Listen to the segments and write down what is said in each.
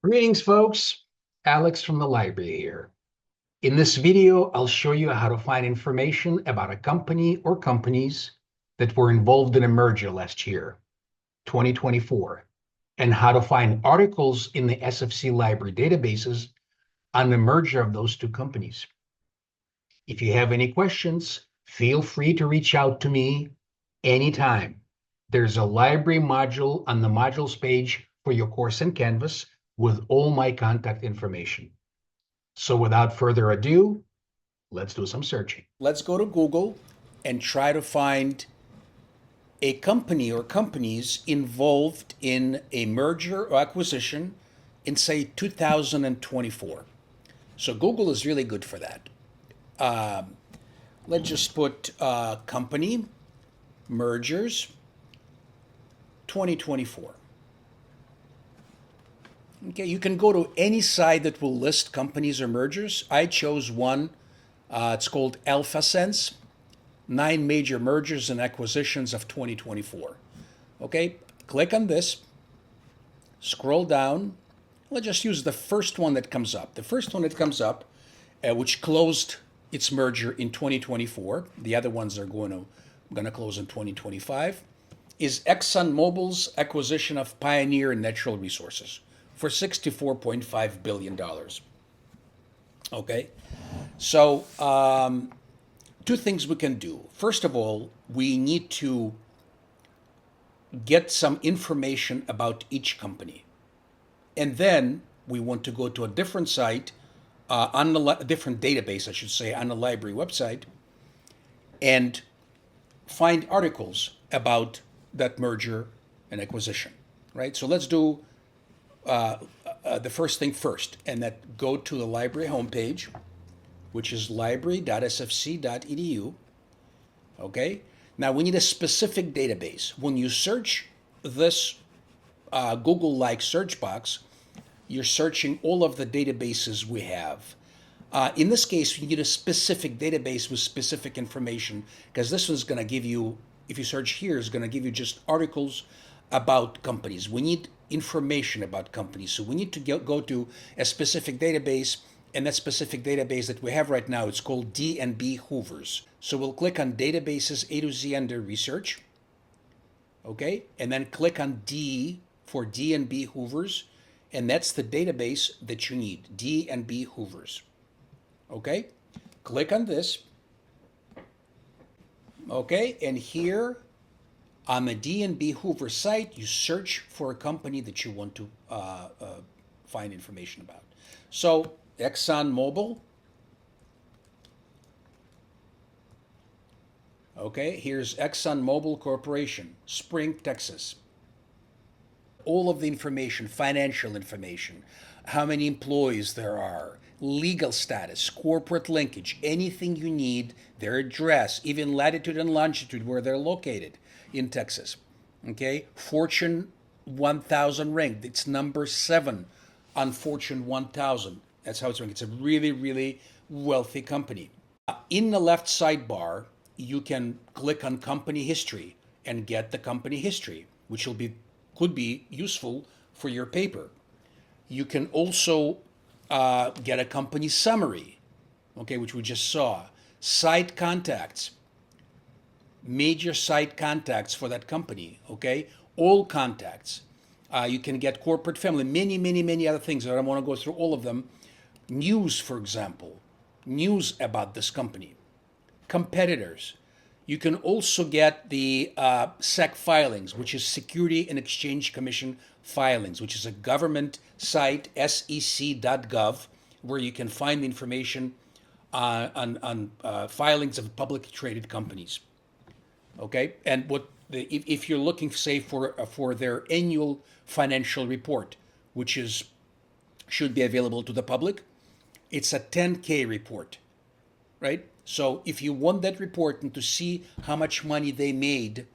Greetings, folks. Alex from the library here. In this video, I'll show you how to find information about a company or companies that were involved in a merger last year, 2024, and how to find articles in the SFC Library databases on the merger of those two companies. If you have any questions, feel free to reach out to me anytime. There's a library module on the modules page for your course in Canvas with all my contact information. So without further ado, let's do some searching. Let's go to Google and try to find a company or companies involved in a merger or acquisition in, say, 2024. So Google is really good for that. Let's just put company mergers 2024. Okay, you can go to any site that will list companies or mergers. I chose one. It's called AlphaSense, 9 major mergers and acquisitions of 2024. Okay, click on this, scroll down. Let's just use the first one that comes up. The first one that comes up, which closed its merger in 2024. The other ones are going to close in 2025. Is ExxonMobil's acquisition of Pioneer Natural Resources for $64.5 billion. Okay, so two things we can do. First of all, we need to get some information about each company. And then we want to go to a different site, a different database, I should say, on the library website, and find articles about that merger and acquisition, right? So let's do the first thing first, and that go to the library homepage, which is library.sfc.edu. Okay. Now we need a specific database. When you search this Google-like search box, you're searching all of the databases we have. In this case, you need a specific database with specific information, because this one's going to give you, if you search here, is going to give you just articles about companies. We need information about companies. So we need to go to a specific database, and that specific database that we have right now, it's called D&B Hoovers. So we'll click on Databases A to Z under Research. Okay, and then click on D for D&B Hoovers, and that's the database that you need, D&B Hoovers. Okay, click on this. Okay, and here on the D&B Hoover site, you search for a company that you want to find information about. So ExxonMobil. Okay, here's ExxonMobil Corporation, Spring, Texas. All of the information, financial information, how many employees there are, legal status, corporate linkage, anything you need, their address, even latitude and longitude where they're located in Texas. Okay, Fortune 1000 ranked. It's number 7 on Fortune 1000. That's how it's ranked. It's a really, really wealthy company. In the left sidebar, you can click on company history and get the company history, which could be useful for your paper. You can also get a company summary, okay, which we just saw. Site contacts, major site contacts for that company, okay? All contacts. You can get corporate family, many, many, many other things. I don't want to go through all of them. News, for example, news about this company. Competitors. You can also get the SEC filings, which is Security and Exchange Commission filings, which is a government site, sec.gov, where you can find information on filings of publicly traded companies. Okay, and if you're looking, say, for their annual financial report, which should be available to the public, it's a 10K report, right? So if you want that report and to see how much money they made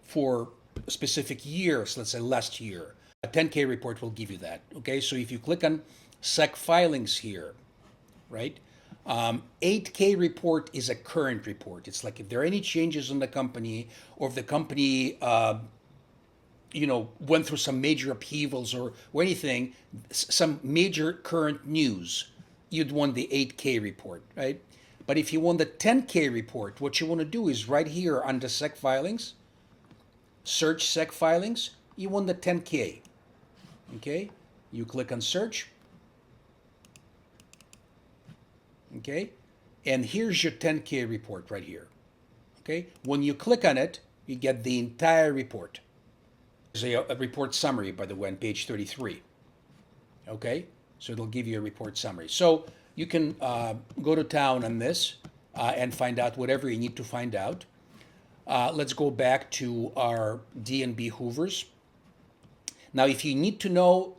for specific years, let's say last year, a 10K report will give you that. Okay, so if you click on SEC filings here, right? 8K report is a current report. It's like if there are any changes in the company, or if the company went through some major upheavals or anything, some major current news, you'd want the 8K report, right? But if you want the 10K report, what you want to do is right here under SEC filings, search SEC filings, you want the 10K. Okay, you click on search. Okay, and here's your 10K report right here. Okay, when you click on it, you get the entire report. There's a report summary, by the way, on page 33. Okay, so it'll give you a report summary. So you can go to town on this and find out whatever you need to find out. Let's go back to our D&B Hoovers. Now, if you need to know,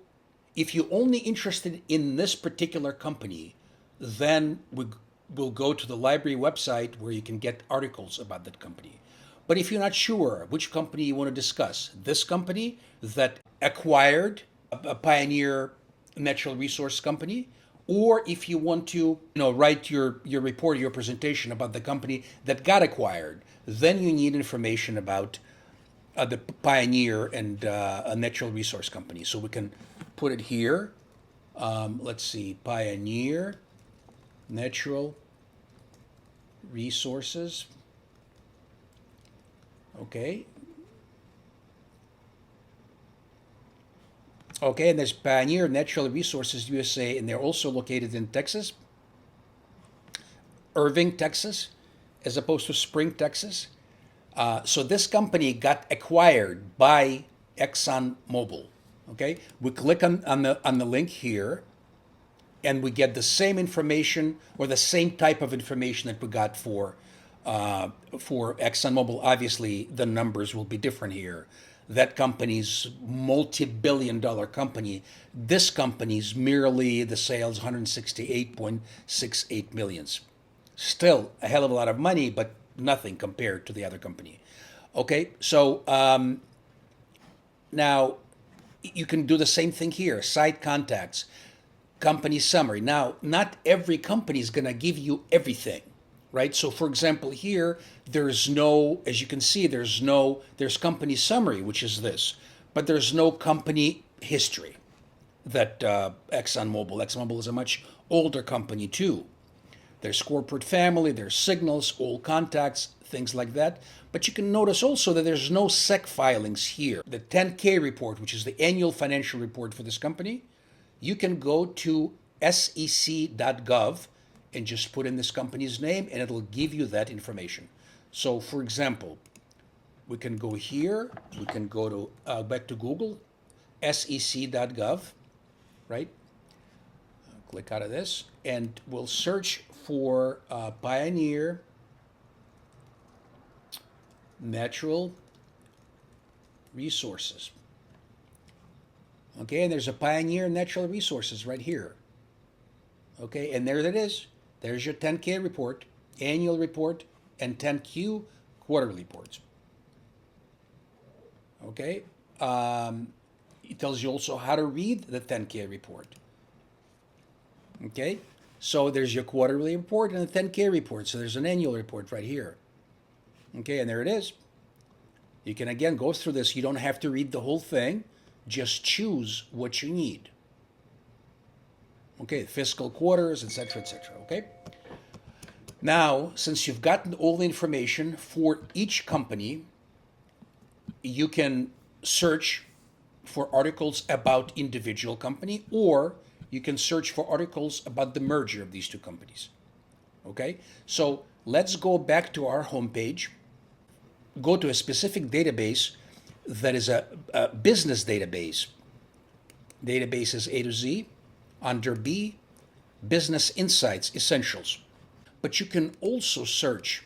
if you're only interested in this particular company, then we'll go to the library website where you can get articles about that company. But if you're not sure which company you want to discuss, this company that acquired a pioneer natural resource company, or if you want to write your report, your presentation about the company that got acquired, then you need information about the pioneer and a natural resource company. So we can put it here. Let's see, pioneer natural resources. Okay. Okay, and there's Pioneer Natural Resources USA, and they're also located in Texas, Irving, Texas, as opposed to Spring, Texas. So this company got acquired by ExxonMobil. Okay, we click on the link here, and we get the same information or the same type of information that we got for ExxonMobil. Obviously, the numbers will be different here. That company's multi-billion-dollar company. This company's merely the sales 168.68 millions. Still a hell of a lot of money, but nothing compared to the other company. Okay, so now you can do the same thing here. Site contacts, company summary. Now, not every company is going to give you everything, right? So, for example, here there's no, as you can see, there's company summary, which is this, but there's no company history. That ExxonMobil is a much older company too. There's corporate family, there's signals, all contacts, things like that. But you can notice also that there's no SEC filings here. The 10K report, which is the annual financial report for this company, you can go to sec.gov and just put in this company's name and it'll give you that information. So for example, we can go here, we can go to back to Google, sec.gov, right? Click out of this and we'll search for Pioneer Natural Resources. Okay, and there's a Pioneer Natural Resources right here. Okay, and there it is. There's your 10K report, annual report, and 10Q quarterly reports. Okay, it tells you also how to read the 10K report. Okay, so there's your quarterly report and the 10K report. So there's an annual report right here. Okay, and there it is. You can again go through this. You don't have to read the whole thing. Just choose what you need. Okay, fiscal quarters, etc., etc. Okay. Now, since you've gotten all the information for each company, you can search for articles about individual company, or you can search for articles about the merger of these two companies. Okay, so let's go back to our homepage, go to a specific database that is a business database. Database is A to Z. Under B, Business Insights Essentials. But you can also search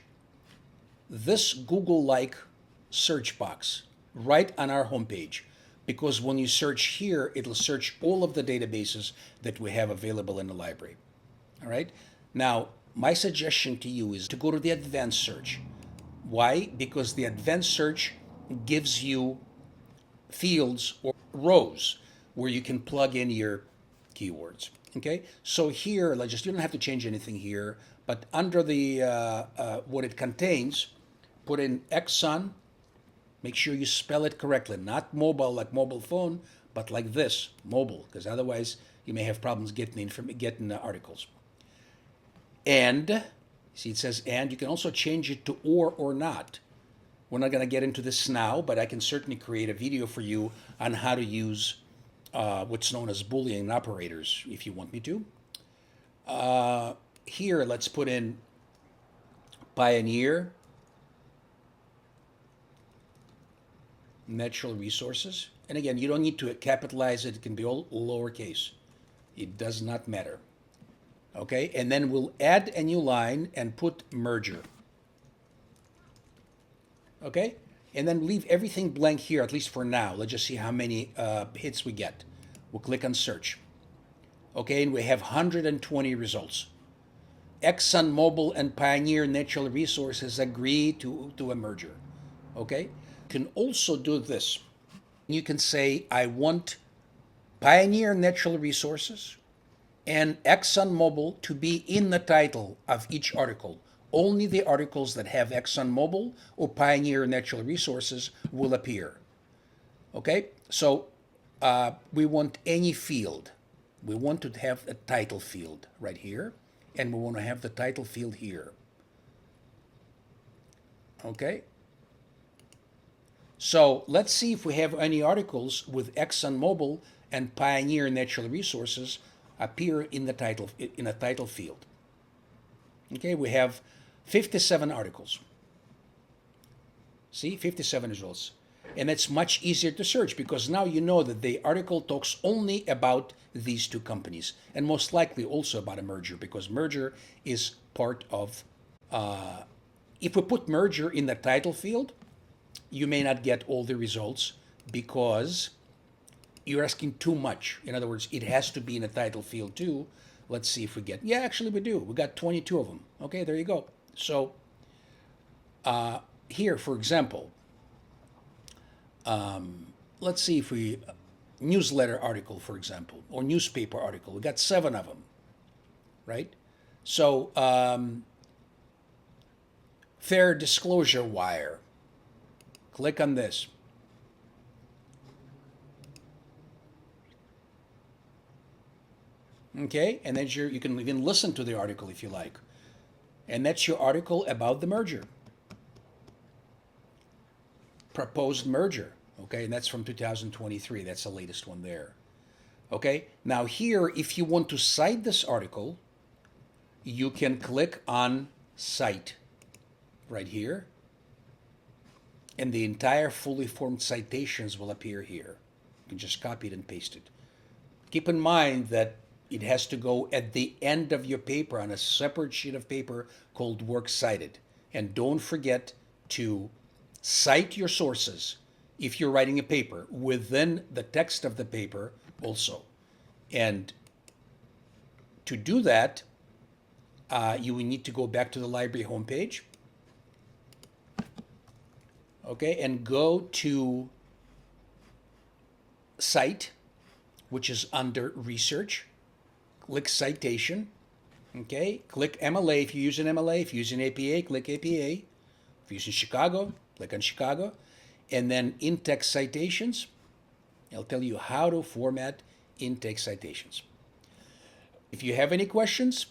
this Google-like search box right on our homepage, because when you search here, it'll search all of the databases that we have available in the library. All right? Now, my suggestion to you is to go to the advanced search. Why? Because the advanced search gives you fields or rows where you can plug in your keywords. Okay, so here, you don't have to change anything here, but under the what it contains, put in Exxon Make sure you spell it correctly, not mobile like mobile phone, but like this, mobile, because otherwise you may have problems getting the articles. And, see it says and, you can also change it to or not. We're not going to get into this now, but I can certainly create a video for you on how to use what's known as Boolean operators if you want me to. Here, let's put in Pioneer Natural Resources. And again, you don't need to capitalize it. It can be all lowercase. It does not matter. Okay, and then we'll add a new line and put merger. Okay, and then leave everything blank here, at least for now. Let's just see how many hits we get. We'll click on search. Okay, and we have 120 results. ExxonMobil and Pioneer Natural Resources agree to a merger. Okay, you can also do this. You can say, I want Pioneer Natural Resources and ExxonMobil to be in the title of each article. Only the articles that have ExxonMobil or Pioneer Natural Resources will appear. Okay, so we want any field. We want to have a title field right here, and we want to have the title field here. Okay, so let's see if we have any articles with ExxonMobil and Pioneer Natural Resources appear in the title in a title field. Okay, we have 57 articles. See, 57 results. And it's much easier to search because now you know that the article talks only about these two companies and most likely also about a merger because merger is part of, if we put merger in the title field, you may not get all the results because you're asking too much. In other words, it has to be in a title field too. Let's see if we get, yeah, actually we do. We got 22 of them. Okay, there you go. So here, for example, let's see if we, newsletter article, for example, or newspaper article. We got 7 of them, right? So fair disclosure wire. Click on this. Okay, and then you can even listen to the article if you like. And that's your article about the merger. Proposed merger. Okay, and that's from 2023. That's the latest one there. Okay, now here, if you want to cite this article, you can click on Cite right here. And the entire fully formed citations will appear here. You can just copy it and paste it. Keep in mind that it has to go at the end of your paper on a separate sheet of paper called Works Cited. And don't forget to cite your sources if you're writing a paper within the text of the paper also. And to do that, you will need to go back to the library homepage. Okay, and go to Cite, which is under Research. Click Citation. Okay, click MLA if you use an MLA. If you use an APA, click APA. If you use in Chicago, click on Chicago. And then in-text citations. I'll tell you how to format in-text citations. If you have any questions,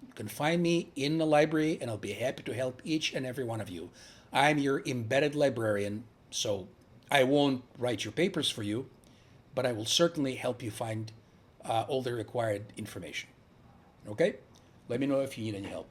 you can find me in the library and I'll be happy to help each and every one of you. I'm your embedded librarian, so I won't write your papers for you, but I will certainly help you find all the required information. Okay? Let me know if you need any help.